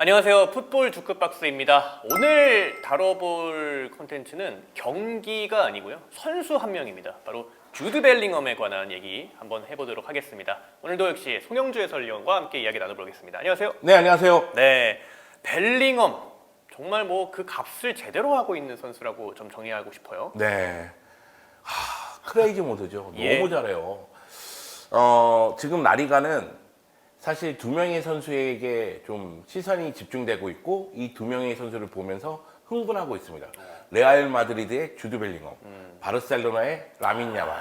안녕하세요. 풋볼 주크박스입니다. 오늘 다뤄볼 콘텐츠는 경기가 아니고요. 선수 한 명입니다. 바로 주드 벨링엄에 관한 얘기 한번 해보도록 하겠습니다. 오늘도 역시 송영주 해설위원과 함께 이야기 나눠보겠습니다. 안녕하세요. 네, 안녕하세요. 네, 벨링엄 정말 뭐 그 값을 제대로 하고 있는 선수라고 좀 정의하고 싶어요. 네. 크레이지 모드죠. 예. 너무 잘해요. 지금 라리가는 사실 두 명의 선수에게 좀 시선이 집중되고 있고 이 두 명의 선수를 보면서 흥분하고 있습니다. 레알 마드리드의 주드 벨링엄, 바르셀로나의 라민 야말.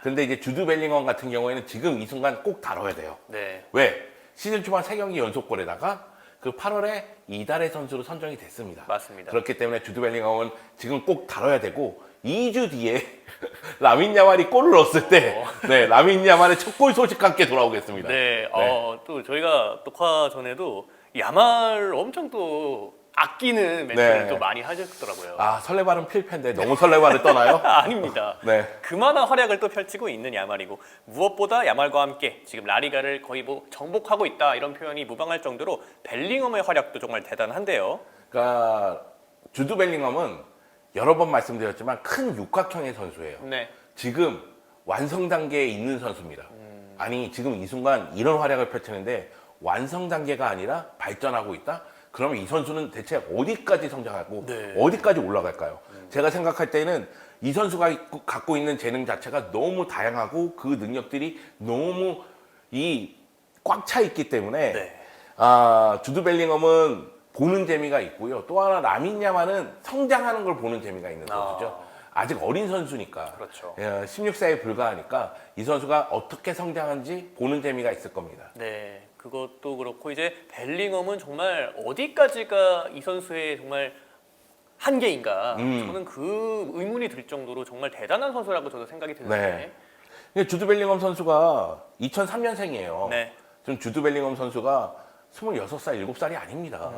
근데 이제 주드 벨링엄 같은 경우에는 지금 이 순간 꼭 다뤄야 돼요. 네. 왜? 시즌 초반 3경기 연속골에다가 그 8월에 이달의 선수로 선정이 됐습니다. 맞습니다. 그렇기 때문에 주드 벨링엄은 지금 꼭 다뤄야 되고 2주 뒤에 라민 야말이 골을 넣었을 때 네, 라민 야말의 첫 골 소식과 함께 돌아오겠습니다. 네, 또 저희가 녹화 전에도 야말 엄청 또 아끼는 멘트를 네. 또 많이 하셨더라고요. 설레발은 필패인데 너무 설레발을 떠나요? 아닙니다. 네. 그만한 활약을 또 펼치고 있는 야말이고 무엇보다 야말과 함께 지금 라리가를 거의 뭐 정복하고 있다 이런 표현이 무방할 정도로 벨링엄의 활약도 정말 대단한데요. 그러니까 주드 벨링엄은 여러 번 말씀드렸지만 큰 육각형의 선수예요. 네. 지금 완성 단계에 있는 선수입니다. 아니 지금 이 순간 이런 활약을 펼치는데 완성 단계가 아니라 발전하고 있다? 그러면 이 선수는 대체 어디까지 성장하고 네. 어디까지 올라갈까요? 제가 생각할 때는 이 선수가 갖고 있는 재능 자체가 너무 다양하고 그 능력들이 너무 꽉 차 있기 때문에 네. 주드 벨링엄은 보는 재미가 있고요. 또 하나 라민 야말은 성장하는 걸 보는 재미가 있는 선수죠. 아직 어린 선수니까. 그렇죠. 16세에 불과하니까 이 선수가 어떻게 성장하는지 보는 재미가 있을 겁니다. 네. 그것도 그렇고 이제 벨링엄은 정말 어디까지가 이 선수의 정말 한계인가 저는 그 의문이 들 정도로 정말 대단한 선수라고 저도 생각이 드는데 주드 벨링엄 선수가 2003년생이에요. 네. 지금 주드 벨링엄 선수가 26살, 7살이 아닙니다.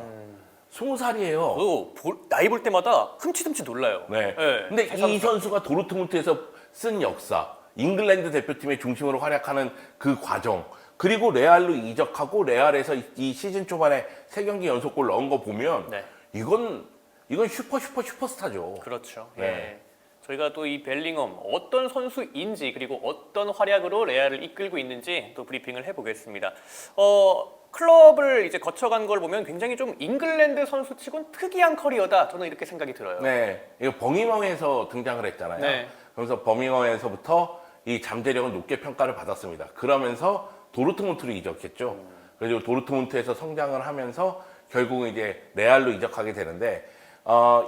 20살이에요. 저도 나이 볼 때마다 흠칫흠칫 놀라요. 네. 네. 근데 이 3살. 선수가 도르트문트에서 쓴 역사, 잉글랜드 대표팀의 중심으로 활약하는 그 과정, 그리고 레알로 이적하고 레알에서 이 시즌 초반에 3경기 연속골 넣은 거 보면 네. 이건 슈퍼스타죠. 그렇죠. 네. 예. 저희가 또 이 벨링엄 어떤 선수인지 그리고 어떤 활약으로 레알을 이끌고 있는지 또 브리핑을 해보겠습니다. 클럽을 이제 거쳐간 걸 보면 굉장히 좀 잉글랜드 선수치곤 특이한 커리어다. 저는 이렇게 생각이 들어요. 네, 이거 버밍엄에서 등장을 했잖아요. 네. 그래서 버밍엄에서부터 이 잠재력은 높게 평가를 받았습니다. 그러면서 도르트문트로 이적했죠. 그리고 도르트문트에서 성장을 하면서 결국은 이제 레알로 이적하게 되는데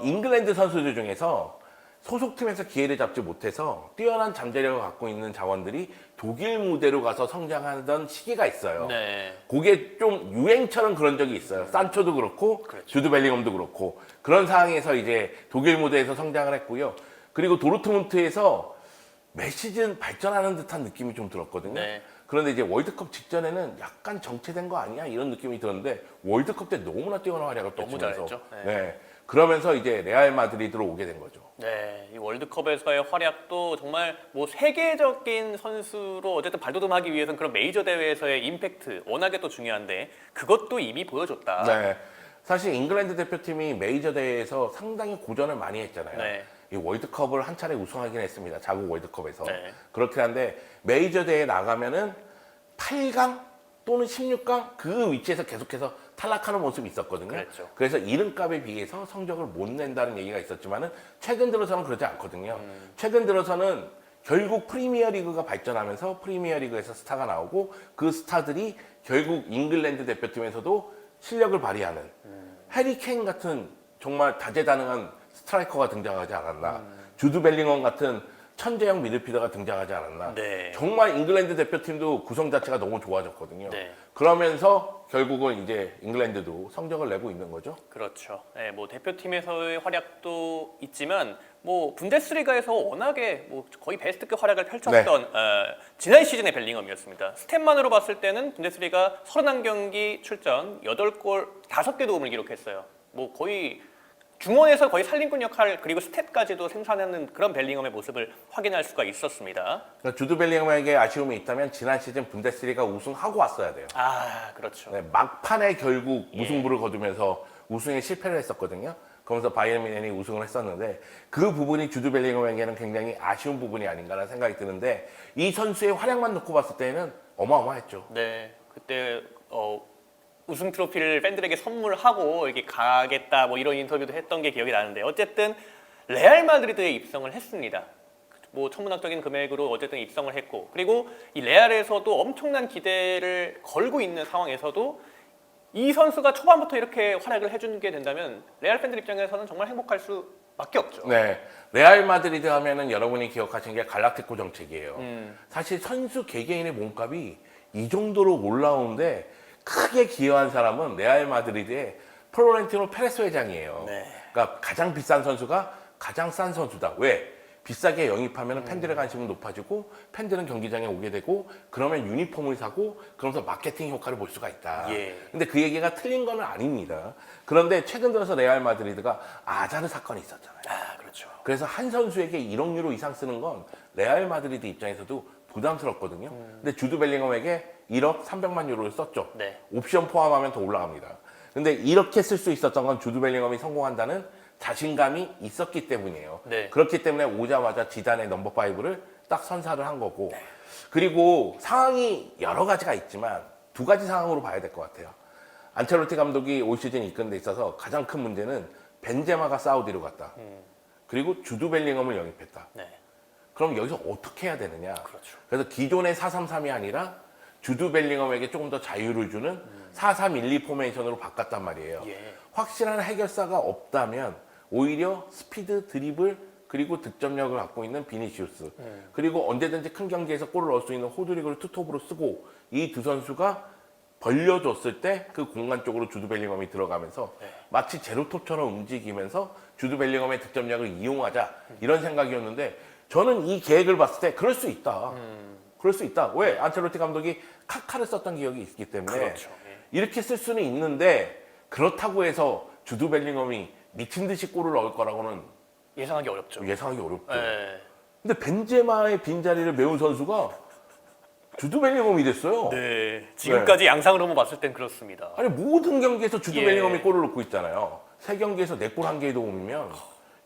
잉글랜드 선수들 중에서 소속팀에서 기회를 잡지 못해서 뛰어난 잠재력을 갖고 있는 자원들이 독일 무대로 가서 성장하던 시기가 있어요. 네. 그게 좀 유행처럼 그런 적이 있어요. 산초도 그렇고 그렇죠. 주드 벨링엄도 그렇고 그런 상황에서 이제 독일 무대에서 성장을 했고요. 그리고 도르트문트에서 매 시즌 발전하는 듯한 느낌이 좀 들었거든요. 네. 그런데 이제 월드컵 직전에는 약간 정체된 거 아니야? 이런 느낌이 들었는데 월드컵 때 너무나 뛰어난 활약을 너무 펼치면서 잘했죠. 네. 그러면서 이제 레알 마드리드로 오게 된 거죠. 네, 이 월드컵에서의 활약도 정말 뭐 세계적인 선수로 어쨌든 발돋움하기 위해서는 그런 메이저 대회에서의 임팩트 워낙에 또 중요한데 그것도 이미 보여줬다. 네. 사실 잉글랜드 대표팀이 메이저 대회에서 상당히 고전을 많이 했잖아요. 네. 이 월드컵을 한 차례 우승하긴 했습니다. 자국 월드컵에서. 네. 그렇긴 한데 메이저 대회에 나가면은 8강 또는 16강 그 위치에서 계속해서 탈락하는 모습이 있었거든요. 그랬죠. 그래서 이름값에 비해서 성적을 못 낸다는 얘기가 있었지만은 최근 들어서는 그러지 않거든요. 최근 들어서는 결국 프리미어리그가 발전하면서 프리미어리그에서 스타가 나오고 그 스타들이 결국 잉글랜드 대표팀에서도 실력을 발휘하는 해리 케인 같은 정말 다재다능한 스트라이커가 등장하지 않았나. 주드 벨링엄 같은 천재형 미드필더가 등장하지 않았나. 네. 정말 잉글랜드 대표팀도 구성 자체가 너무 좋아졌거든요. 네. 그러면서 결국은 이제 잉글랜드도 성적을 내고 있는 거죠. 그렇죠. 네, 뭐 대표팀에서의 활약도 있지만 뭐 분데스리가에서 워낙에 뭐 거의 베스트급 활약을 펼쳤던 지난 시즌의 벨링엄이었습니다. 스탯만으로 봤을 때는 분데스리가 31경기 출전, 8골, 5개 도움을 기록했어요. 뭐 거의 중원에서 거의 살림꾼 역할 그리고 스탯까지도 생산하는 그런 벨링엄의 모습을 확인할 수가 있었습니다. 그러니까 주드 벨링엄에게 아쉬움이 있다면 지난 시즌 분데스리가 우승하고 왔어야 돼요. 아, 그렇죠. 네, 막판에 결국 무승부를 거두면서 우승에 실패를 했었거든요. 그러면서 바이에른 뮌헨이 우승을 했었는데 그 부분이 주드 벨링엄에게는 굉장히 아쉬운 부분이 아닌가라는 생각이 드는데 이 선수의 활약만 놓고 봤을 때는 어마어마했죠. 네, 그때 우승 트로피를 팬들에게 선물하고 이렇게 가겠다 뭐 이런 인터뷰도 했던 게 기억이 나는데 어쨌든 레알 마드리드에 입성을 했습니다. 뭐 천문학적인 금액으로 어쨌든 입성을 했고 그리고 이 레알에서도 엄청난 기대를 걸고 있는 상황에서도 이 선수가 초반부터 이렇게 활약을 해주게 된다면 레알 팬들 입장에서는 정말 행복할 수밖에 없죠. 네, 레알 마드리드 하면은 여러분이 기억하시는 게 갈락티코 정책이에요. 사실 선수 개개인의 몸값이 이 정도로 올라오는데 크게 기여한 사람은 레알 마드리드의 플로렌티노 페레스 회장이에요. 네. 그러니까 가장 비싼 선수가 가장 싼 선수다. 왜? 비싸게 영입하면 팬들의 관심은 높아지고 팬들은 경기장에 오게 되고 그러면 유니폼을 사고 그러면서 마케팅 효과를 볼 수가 있다. 예. 근데 그 얘기가 틀린 건 아닙니다. 그런데 최근 들어서 레알 마드리드가 아자르 사건이 있었잖아요. 아, 그렇죠. 그래서 한 선수에게 1억 유로 이상 쓰는 건 레알 마드리드 입장에서도 부담스럽거든요. 근데 주드 벨링엄에게 1억 300만 유로를 썼죠. 네. 옵션 포함하면 더 올라갑니다. 근데 이렇게 쓸 수 있었던 건 주드 벨링엄이 성공한다는 자신감이 있었기 때문이에요. 네. 그렇기 때문에 오자마자 지단의 넘버 5를 딱 선사를 한 거고 그리고 상황이 여러 가지가 있지만 두 가지 상황으로 봐야 될 것 같아요. 안첼로티 감독이 올 시즌 이끈 데 있어서 가장 큰 문제는 벤제마가 사우디로 갔다. 그리고 주드 벨링엄을 영입했다. 네. 그럼 여기서 어떻게 해야 되느냐? 그렇죠. 그래서 기존의 4-3-3이 아니라 주드 벨링엄에게 조금 더 자유를 주는 4-3-1-2 포메이션으로 바꿨단 말이에요. 예. 확실한 해결사가 없다면 오히려 스피드, 드리블, 그리고 득점력을 갖고 있는 비니시우스 그리고 언제든지 큰 경기에서 골을 넣을 수 있는 호드리그를 투톱으로 쓰고 이 두 선수가 벌려줬을 때 그 공간 쪽으로 주드 벨링엄이 들어가면서 마치 제로톱처럼 움직이면서 주드 벨링엄의 득점력을 이용하자 이런 생각이었는데 저는 이 계획을 봤을 때 그럴 수 있다. 그럴 수 있다. 왜? 안첼로티 감독이 카카를 썼던 기억이 있기 때문에 그렇죠. 예. 이렇게 쓸 수는 있는데 그렇다고 해서 주드 벨링엄이 미친 듯이 골을 넣을 거라고는 예상하기 어렵죠. 예상하기 어렵죠. 네. 근데 벤제마의 빈자리를 메운 선수가 주드 벨링엄이 됐어요. 네. 지금까지 양상으로만 봤을 땐 그렇습니다. 아니 모든 경기에서 주드 예. 벨링엄이 골을 넣고 있잖아요. 세 경기에서 4골 1개의 도움이면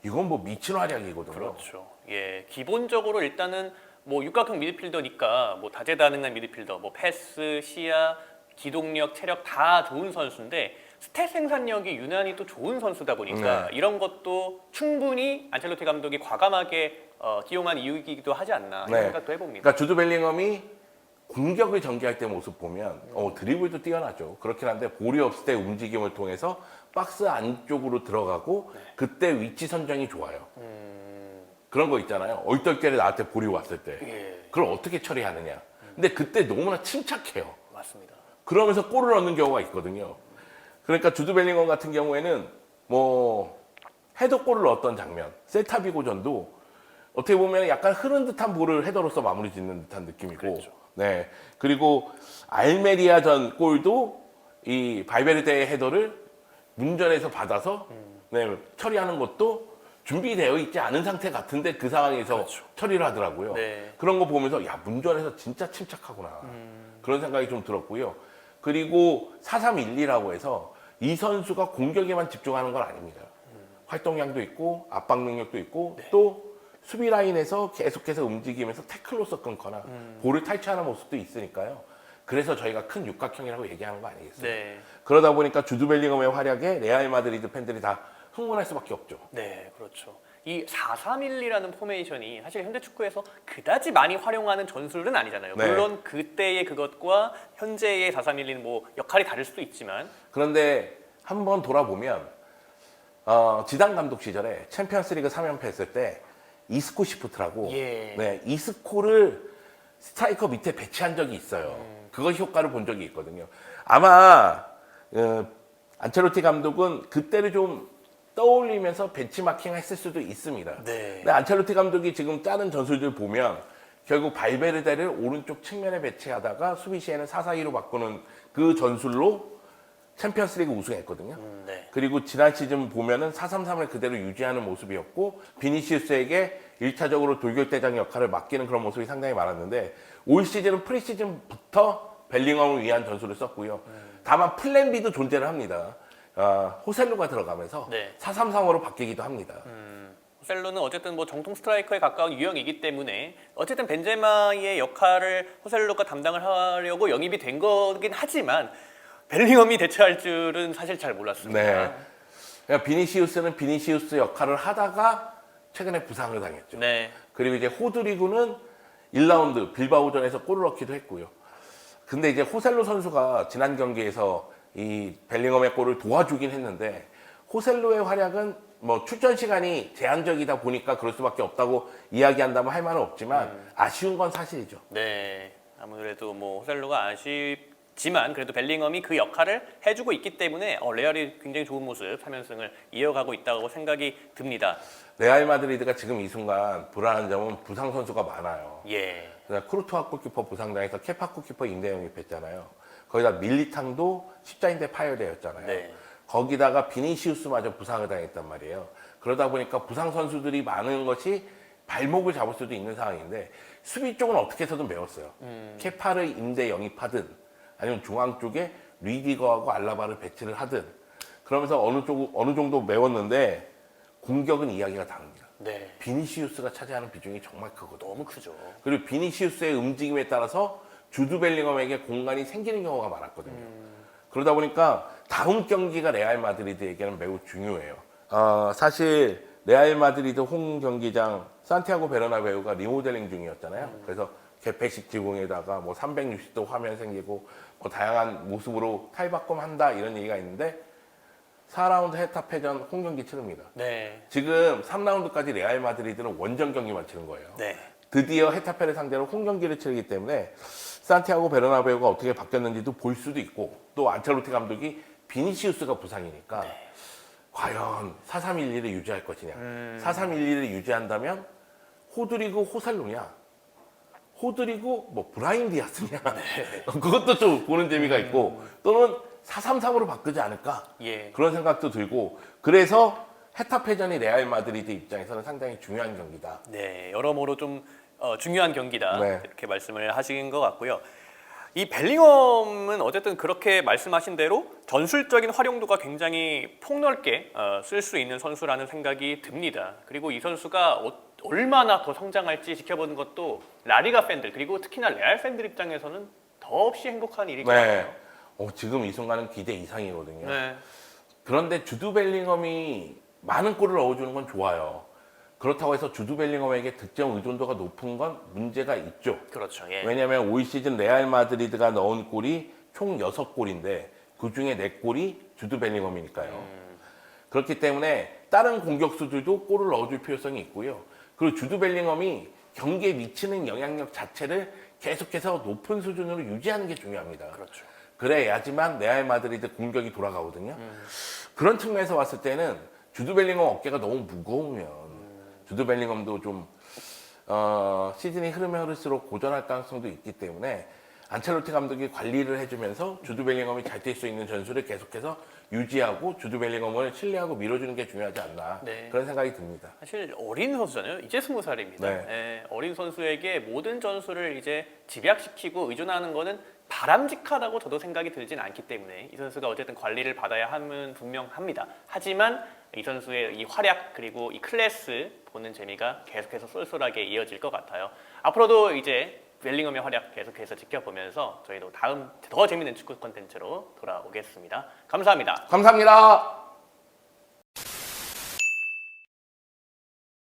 이건 뭐 미친 활약이거든요. 그렇죠. 예. 기본적으로 일단은 뭐 육각형 미드필더니까 뭐 다재다능한 미드필더, 뭐 패스, 시야, 기동력, 체력 다 좋은 선수인데 스탯 생산력이 유난히 또 좋은 선수다 보니까 이런 것도 충분히 안첼로티 감독이 과감하게 기용한 이유이기도 하지 않나 이런 생각도 해봅니다. 그러니까 주드 벨링엄이 공격을 전개할 때 모습 보면 드리블도 뛰어나죠. 그렇긴 한데 볼이 없을 때 움직임을 통해서 박스 안쪽으로 들어가고 그때 위치 선정이 좋아요. 그런 거 있잖아요. 얼떨결에 나한테 볼이 왔을 때 예. 그걸 어떻게 처리하느냐. 근데 그때 너무나 침착해요. 맞습니다. 그러면서 골을 넣는 경우가 있거든요. 그러니까 주드 벨링엄 같은 경우에는 뭐 헤더골을 넣었던 장면, 셀타비고전도 어떻게 보면 약간 흐른 듯한 볼을 헤더로서 마무리 짓는 듯한 느낌이고, 그랬죠. 네. 그리고 알메리아 전 골도 이 발베르데의 헤더를 문전에서 받아서 네, 처리하는 것도 준비되어 있지 않은 상태 같은데 그 상황에서 그렇죠. 처리를 하더라고요. 네. 그런 거 보면서 야 문전에서 진짜 침착하구나 그런 생각이 좀 들었고요. 그리고 4-3-1-2라고 해서 이 선수가 공격에만 집중하는 건 아닙니다. 활동량도 있고 압박 능력도 있고 또 수비 라인에서 계속해서 움직이면서 태클로서 끊거나 볼을 탈취하는 모습도 있으니까요. 그래서 저희가 큰 육각형이라고 얘기하는 거 아니겠어요? 네. 그러다 보니까 주드 벨링엄의 활약에 레알 마드리드 팬들이 다 흥분할 수밖에 없죠. 네, 그렇죠. 이 4-3-1-2라는 포메이션이 사실 현대 축구에서 그다지 많이 활용하는 전술은 아니잖아요. 네. 물론 그때의 그것과 현재의 4-3-1-2는 뭐 역할이 다를 수도 있지만 그런데 한번 돌아보면 지단 감독 시절에 챔피언스리그 3연패 했을 때 이스코 시프트라고 예. 네, 이스코를 스트라이커 밑에 배치한 적이 있어요. 그것 효과를 본 적이 있거든요. 아마 안첼로티 감독은 그때를 좀 떠올리면서 벤치마킹 했을 수도 있습니다. 네. 근데 안첼로티 감독이 지금 짜는 전술들 보면 결국 발베르데를 오른쪽 측면에 배치하다가 수비 시에는 4-4-2로 바꾸는 그 전술로 챔피언스리그 우승했거든요. 네. 그리고 지난 시즌 보면은 4-3-3을 그대로 유지하는 모습이었고 비니시우스에게 1차적으로 돌격대장 역할을 맡기는 그런 모습이 상당히 많았는데 올 시즌은 프리시즌부터 벨링엄을 위한 전술을 썼고요. 다만 플랜 B도 존재를 합니다. 호셀루가 들어가면서 네. 4-3-3으로 바뀌기도 합니다. 호셀루는 어쨌든 뭐 정통 스트라이커에 가까운 유형이기 때문에 어쨌든 벤제마의 역할을 호셀루가 담당을 하려고 영입이 된 거긴 하지만 벨링엄이 대체할 줄은 사실 잘 몰랐습니다. 네. 그러니까 비니시우스는 비니시우스 역할을 하다가 최근에 부상을 당했죠. 네. 그리고 이제 호드리구는 1라운드 빌바오전에서 골을 넣기도 했고요. 근데 이제 호셀루 선수가 지난 경기에서 이 벨링엄의 골을 도와주긴 했는데 호셀루의 활약은 뭐 출전 시간이 제한적이다 보니까 그럴 수밖에 없다고 이야기한다면 할 말은 없지만 아쉬운 건 사실이죠. 네. 아무래도 뭐 호셀루가 아쉽지만 그래도 벨링엄이 그 역할을 해주고 있기 때문에 레알이 굉장히 좋은 모습 3연승을 이어가고 있다고 생각이 듭니다. 레알 마드리드가 지금 이 순간 불안한 점은 부상 선수가 많아요. 예. 크루토아 골키퍼 부상당해서 케파 골키퍼 임대 영입했잖아요. 거기다 밀리탕도 십자인대 파열되었잖아요. 네. 거기다가 비니시우스마저 부상을 당했단 말이에요. 그러다 보니까 부상 선수들이 많은 것이 발목을 잡을 수도 있는 상황인데 수비 쪽은 어떻게 해서든 메웠어요. 케파를 임대 영입하든 아니면 중앙 쪽에 리디거하고 알라바를 배치를 하든 그러면서 어느 정도 메웠는데 공격은 이야기가 다릅니다. 네. 비니시우스가 차지하는 비중이 정말 크거든요. 너무 크죠. 그리고 비니시우스의 움직임에 따라서 주드 벨링엄에게 공간이 생기는 경우가 많았거든요. 그러다 보니까 다음 경기가 레알 마드리드에게는 매우 중요해요. 사실 레알 마드리드 홈 경기장 산티아고 베르나베우가 리모델링 중이었잖아요. 그래서 개폐식 지붕에다가 뭐 360도 화면 생기고 뭐 다양한 모습으로 탈바꿈한다 이런 얘기가 있는데 4라운드 헤타페전 홈 경기 치릅니다. 네. 지금 3라운드까지 레알 마드리드는 원정 경기만 치는 거예요. 네. 드디어 헤타페를 상대로 홈 경기를 치르기 때문에 산티아고 베르나베우가 어떻게 바뀌었는지도 볼 수도 있고 또 안첼로티 감독이 비니시우스가 부상이니까 과연 4-3-1-1을 유지할 것이냐 4-3-1-1을 유지한다면 호드리고 호살루냐 호드리고 뭐 브라임 디아스냐 그것도 좀 보는 재미가 있고 또는 4-3-3으로 바꾸지 않을까 예. 그런 생각도 들고 그래서 헤타페전이 레알 마드리드 입장에서는 상당히 중요한 경기다. 네, 여러모로 좀 중요한 경기다 네. 이렇게 말씀을 하신 것 같고요. 이 벨링엄은 어쨌든 그렇게 말씀하신 대로 전술적인 활용도가 굉장히 폭넓게 쓸 수 있는 선수라는 생각이 듭니다. 그리고 이 선수가 얼마나 더 성장할지 지켜보는 것도 라리가 팬들 그리고 특히나 레알 팬들 입장에서는 더없이 행복한 일일 것 같아요. 지금 이 순간은 기대 이상이거든요. 네. 그런데 주드 벨링엄이 많은 골을 넣어주는 건 좋아요. 그렇다고 해서 주드 벨링엄에게 득점 의존도가 높은 건 문제가 있죠. 그렇죠. 예. 왜냐하면 올 시즌 레알 마드리드가 넣은 골이 총 6골인데 그중에 4골이 주드 벨링엄이니까요. 그렇기 때문에 다른 공격수들도 골을 넣어줄 필요성이 있고요. 그리고 주드 벨링엄이 경기에 미치는 영향력 자체를 계속해서 높은 수준으로 유지하는 게 중요합니다. 그렇죠. 그래야지만 레알 마드리드 공격이 돌아가거든요. 그런 측면에서 봤을 때는 주드 벨링엄 어깨가 너무 무거우면 주드 벨링엄도 좀 시즌이 흐르면 흐를수록 고전할 가능성도 있기 때문에 안첼로티 감독이 관리를 해주면서 주드 벨링엄이 잘 뛸 수 있는 전술을 계속해서 유지하고 주드 벨링엄을 신뢰하고 밀어주는 게 중요하지 않나 네. 그런 생각이 듭니다. 사실 어린 선수잖아요. 이제 20살입니다. 네. 어린 선수에게 모든 전술을 이제 집약시키고 의존하는 거는 바람직하다고 저도 생각이 들진 않기 때문에 이 선수가 어쨌든 관리를 받아야 함은 분명합니다. 하지만 이 선수의 이 활약 그리고 이 클래스 보는 재미가 계속해서 쏠쏠하게 이어질 것 같아요. 앞으로도 이제 벨링엄의 활약 계속해서 지켜보면서 저희도 다음 더 재밌는 축구 콘텐츠로 돌아오겠습니다. 감사합니다. 감사합니다.